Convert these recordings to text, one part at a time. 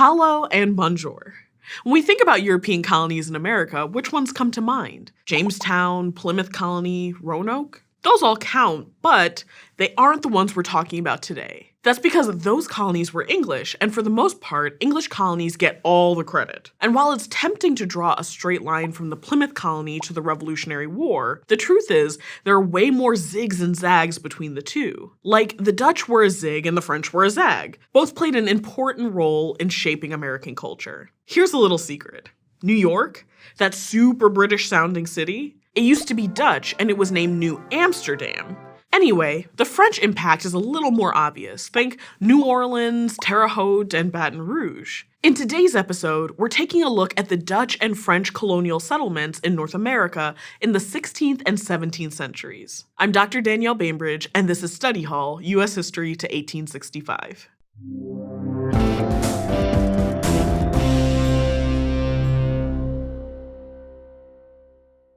Hello and bonjour. When we think about European colonies in America, which ones come to mind? Jamestown, Plymouth Colony, Roanoke? Those all count, but they aren't the ones we're talking about today. That's because those colonies were English, and for the most part, English colonies get all the credit. And while it's tempting to draw a straight line from the Plymouth Colony to the Revolutionary War, the truth is there are way more zigs and zags between the two. Like, the Dutch were a zig and the French were a zag. Both played an important role in shaping American culture. Here's a little secret. New York, that super British sounding city, it used to be Dutch and it was named New Amsterdam. Anyway, the French impact is a little more obvious. Think New Orleans, Terre Haute, and Baton Rouge. In today's episode, we're taking a look at the Dutch and French colonial settlements in North America in the 16th and 17th centuries. I'm Dr. Danielle Bainbridge, and this is Study Hall, U.S. History to 1865.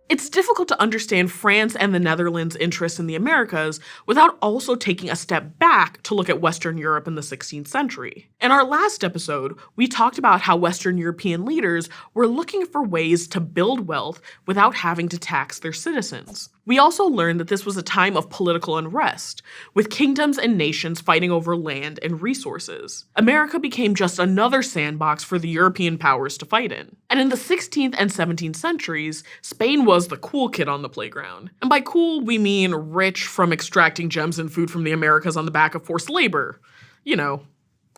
It's difficult to understand France and the Netherlands' interests in the Americas without also taking a step back to look at Western Europe in the 16th century. In our last episode, we talked about how Western European leaders were looking for ways to build wealth without having to tax their citizens. We also learned that this was a time of political unrest, with kingdoms and nations fighting over land and resources. America became just another sandbox for the European powers to fight in. And in the 16th and 17th centuries, Spain was the cool kid on the playground. And by cool, we mean rich from extracting gems and food from the Americas on the back of forced labor. You know,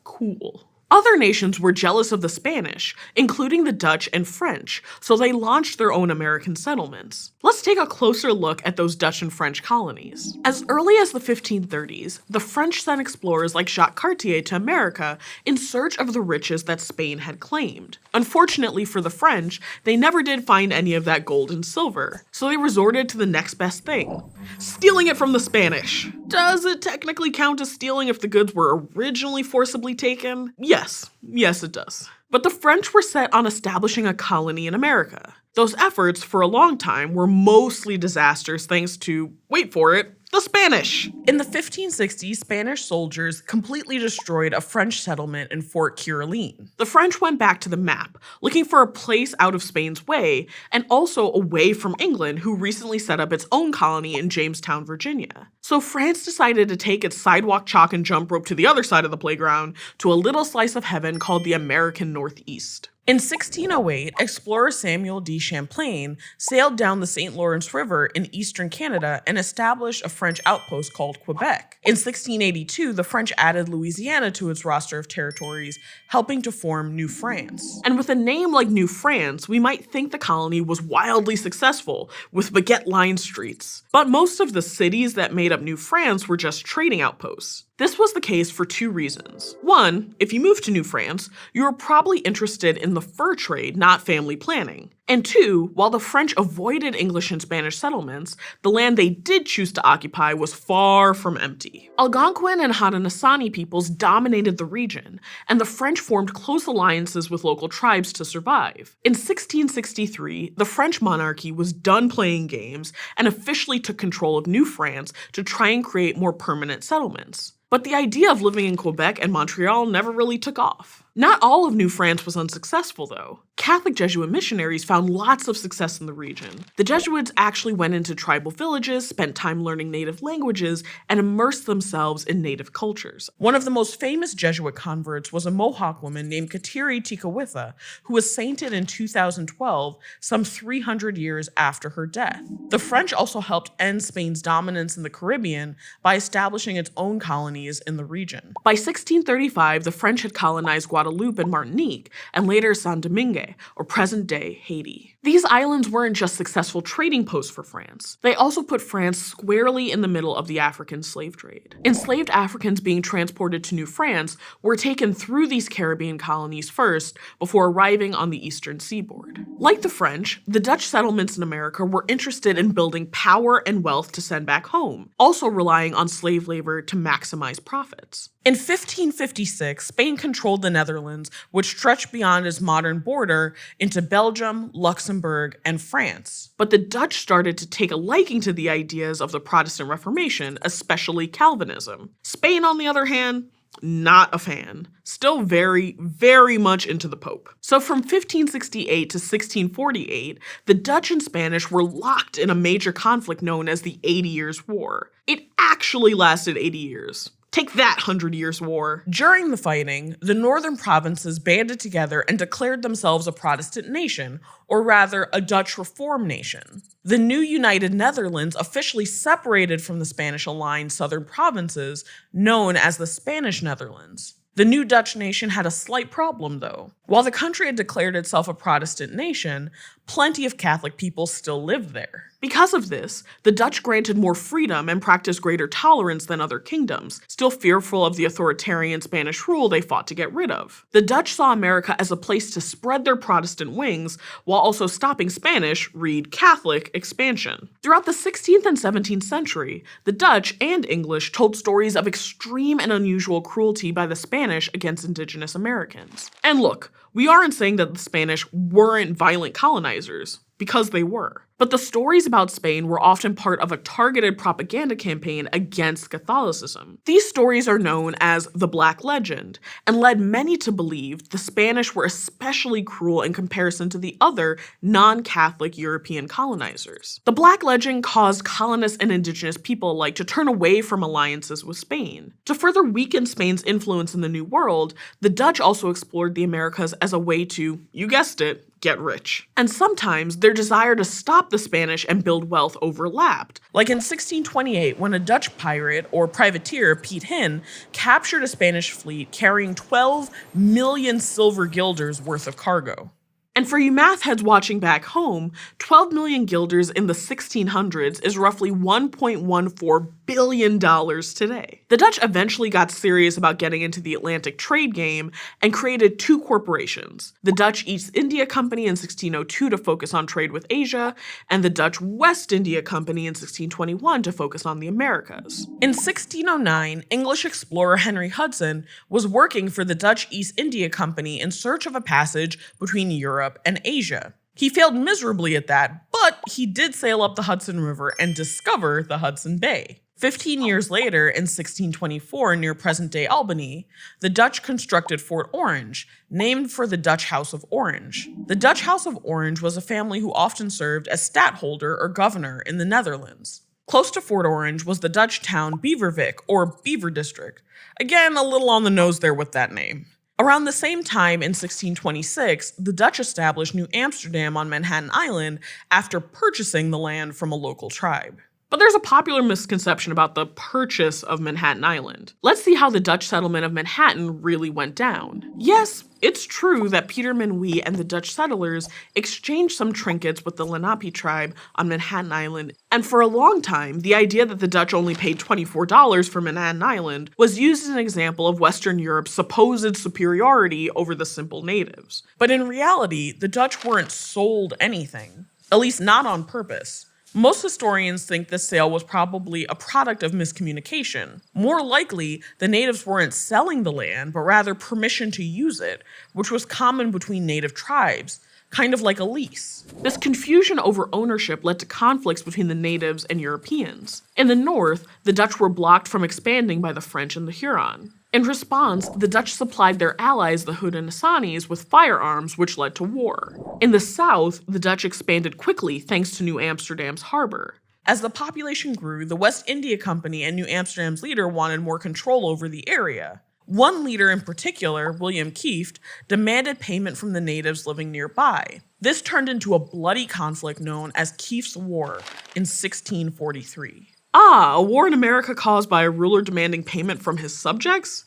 cool. Other nations were jealous of the Spanish, including the Dutch and French, so they launched their own American settlements. Let's take a closer look at those Dutch and French colonies. As early as the 1530s, the French sent explorers like Jacques Cartier to America in search of the riches that Spain had claimed. Unfortunately for the French, they never did find any of that gold and silver, so they resorted to the next best thing: stealing it from the Spanish. Does it technically count as stealing if the goods were originally forcibly taken? Yes, it does. But the French were set on establishing a colony in America. Those efforts, for a long time, were mostly disasters thanks to, wait for it, the Spanish. In the 1560s, Spanish soldiers completely destroyed a French settlement in Fort Caroline. The French went back to the map, looking for a place out of Spain's way, and also away from England, who recently set up its own colony in Jamestown, Virginia. So France decided to take its sidewalk chalk and jump rope to the other side of the playground, to a little slice of heaven called the American Northeast. In 1608, explorer Samuel de Champlain sailed down the St. Lawrence River in eastern Canada and established a French outpost called Quebec. In 1682, the French added Louisiana to its roster of territories, helping to form New France. And with a name like New France, we might think the colony was wildly successful, with baguette-lined streets. But most of the cities that made up New France were just trading outposts. This was the case for two reasons. One, if you moved to New France, you were probably interested in the fur trade, not family planning. And two, while the French avoided English and Spanish settlements, the land they did choose to occupy was far from empty. Algonquin and Haudenosaunee peoples dominated the region, and the French formed close alliances with local tribes to survive. In 1663, the French monarchy was done playing games and officially took control of New France to try and create more permanent settlements. But the idea of living in Quebec and Montreal never really took off. Not all of New France was unsuccessful, though. Catholic Jesuit missionaries found lots of success in the region. The Jesuits actually went into tribal villages, spent time learning native languages, and immersed themselves in native cultures. One of the most famous Jesuit converts was a Mohawk woman named Kateri Tekakwitha, who was sainted in 2012, some 300 years after her death. The French also helped end Spain's dominance in the Caribbean by establishing its own colonies in the region. By 1635, the French had colonized Guadeloupe and Martinique, and later Saint Domingue, or present-day Haiti. These islands weren't just successful trading posts for France. They also put France squarely in the middle of the African slave trade. Enslaved Africans being transported to New France were taken through these Caribbean colonies first before arriving on the eastern seaboard. Like the French, the Dutch settlements in America were interested in building power and wealth to send back home, also relying on slave labor to maximize profits. In 1556, Spain controlled the Netherlands, which stretched beyond its modern border into Belgium, Luxembourg, and France. But the Dutch started to take a liking to the ideas of the Protestant Reformation, especially Calvinism. Spain, on the other hand, Not a fan. Still very, very much into the Pope. So from 1568 to 1648, the Dutch and Spanish were locked in a major conflict known as the 80 Years' War. It actually lasted 80 years. Take that, 100 Years' War. During the fighting, the northern provinces banded together and declared themselves a Protestant nation, or rather, a Dutch Reformed nation. The new United Netherlands officially separated from the Spanish-aligned southern provinces, known as the Spanish Netherlands. The new Dutch nation had a slight problem, though. While the country had declared itself a Protestant nation, plenty of Catholic people still lived there. Because of this, the Dutch granted more freedom and practiced greater tolerance than other kingdoms, still fearful of the authoritarian Spanish rule they fought to get rid of. The Dutch saw America as a place to spread their Protestant wings, while also stopping Spanish, read Catholic, expansion. Throughout the 16th and 17th century, the Dutch and English told stories of extreme and unusual cruelty by the Spanish against indigenous Americans. And look, we aren't saying that the Spanish weren't violent colonizers, because they were. But the stories about Spain were often part of a targeted propaganda campaign against Catholicism. These stories are known as the Black Legend, and led many to believe the Spanish were especially cruel in comparison to the other non-Catholic European colonizers. The Black Legend caused colonists and indigenous people alike to turn away from alliances with Spain. To further weaken Spain's influence in the New World, the Dutch also explored the Americas as a way to, you guessed it, get rich. And sometimes their desire to stop the Spanish and build wealth overlapped. Like in 1628, when a Dutch pirate or privateer, Piet Hein, captured a Spanish fleet carrying 12 million silver guilders worth of cargo. And for you math heads watching back home, 12 million guilders in the 1600s is roughly $1.14 billion today. The Dutch eventually got serious about getting into the Atlantic trade game and created two corporations, the Dutch East India Company in 1602 to focus on trade with Asia, and the Dutch West India Company in 1621 to focus on the Americas. In 1609, English explorer Henry Hudson was working for the Dutch East India Company in search of a passage between Europe and Asia. He failed miserably at that, but he did sail up the Hudson River and discover the Hudson Bay. 15 years later, in 1624, near present-day Albany, the Dutch constructed Fort Orange, named for the Dutch House of Orange. The Dutch House of Orange was a family who often served as stadtholder or governor in the Netherlands. Close to Fort Orange was the Dutch town Beverwijk, or Beaver District. Again, a little on the nose there with that name. Around the same time, in 1626, the Dutch established New Amsterdam on Manhattan Island after purchasing the land from a local tribe. But there's a popular misconception about the purchase of Manhattan Island. Let's see how the Dutch settlement of Manhattan really went down. Yes, it's true that Peter Minuit and the Dutch settlers exchanged some trinkets with the Lenape tribe on Manhattan Island, and for a long time, the idea that the Dutch only paid $24 for Manhattan Island was used as an example of Western Europe's supposed superiority over the simple natives. But in reality, the Dutch weren't sold anything, at least not on purpose. Most historians think this sale was probably a product of miscommunication. More likely, the natives weren't selling the land, but rather permission to use it, which was common between native tribes, kind of like a lease. This confusion over ownership led to conflicts between the natives and Europeans. In the north, the Dutch were blocked from expanding by the French and the Huron. In response, the Dutch supplied their allies, the Haudenosaunees, with firearms, which led to war. In the south, the Dutch expanded quickly thanks to New Amsterdam's harbor. As the population grew, the West India Company and New Amsterdam's leader wanted more control over the area. One leader in particular, William Kieft, demanded payment from the natives living nearby. This turned into a bloody conflict known as Kieft's War in 1643. Ah, a war in America caused by a ruler demanding payment from his subjects?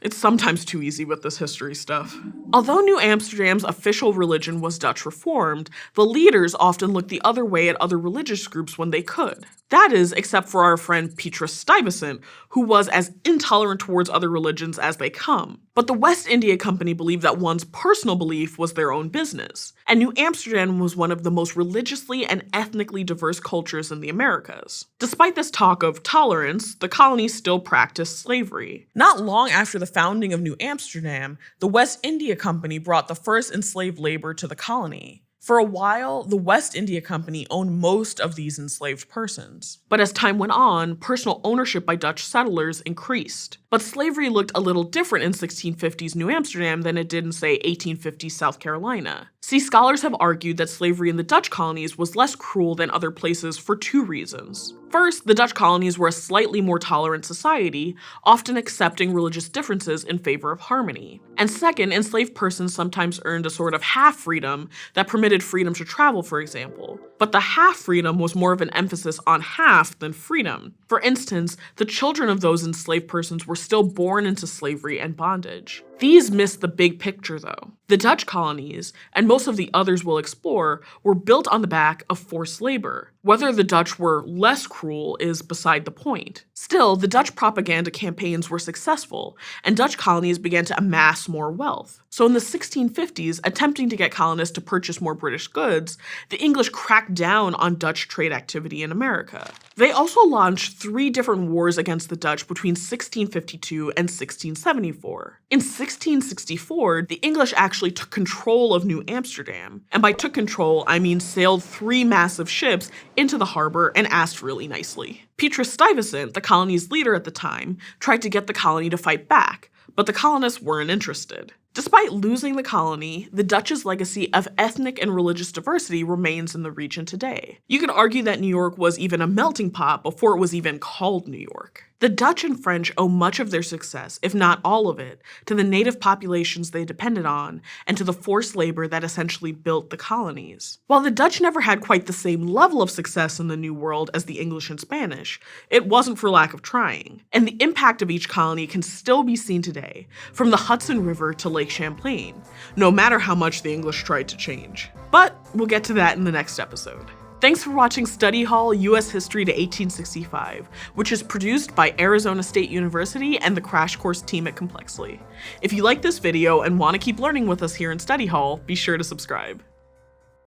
It's sometimes too easy with this history stuff. Although New Amsterdam's official religion was Dutch Reformed, the leaders often looked the other way at other religious groups when they could. That is, except for our friend Petrus Stuyvesant, who was as intolerant towards other religions as they come. But the West India Company believed that one's personal belief was their own business, and New Amsterdam was one of the most religiously and ethnically diverse cultures in the Americas. Despite this talk of tolerance, the colonies still practiced slavery. Not long after the founding of New Amsterdam, the West India Company brought the first enslaved labor to the colony. For a while, the West India Company owned most of these enslaved persons. But as time went on, personal ownership by Dutch settlers increased. But slavery looked a little different in 1650s New Amsterdam than it did in, say, 1850s South Carolina. See, scholars have argued that slavery in the Dutch colonies was less cruel than other places for two reasons. First, the Dutch colonies were a slightly more tolerant society, often accepting religious differences in favor of harmony. And second, enslaved persons sometimes earned a sort of half-freedom that permitted freedom to travel, for example. But the half-freedom was more of an emphasis on half than freedom. For instance, the children of those enslaved persons were still born into slavery and bondage. These missed the big picture, though. The Dutch colonies, and most of the others we'll explore, were built on the back of forced labor. Whether the Dutch were less cruel is beside the point. Still, the Dutch propaganda campaigns were successful, and Dutch colonies began to amass more wealth. So in the 1650s, attempting to get colonists to purchase more British goods, the English cracked down on Dutch trade activity in America. They also launched 3 different wars against the Dutch between 1652 and 1674. In 1664, the English actually took control of New Amsterdam. And by took control, I mean sailed 3 massive ships into the harbor and asked really nicely. Petrus Stuyvesant, the colony's leader at the time, tried to get the colony to fight back, but the colonists weren't interested. Despite losing the colony, the Dutch's legacy of ethnic and religious diversity remains in the region today. You could argue that New York was even a melting pot before it was even called New York. The Dutch and French owe much of their success, if not all of it, to the native populations they depended on and to the forced labor that essentially built the colonies. While the Dutch never had quite the same level of success in the New World as the English and Spanish, it wasn't for lack of trying. And the impact of each colony can still be seen today, from the Hudson River to Lake Champlain, no matter how much the English tried to change. But we'll get to that in the next episode. Thanks for watching Study Hall U.S. History to 1865, which is produced by Arizona State University and the Crash Course team at Complexly. If you like this video and want to keep learning with us here in Study Hall, be sure to subscribe.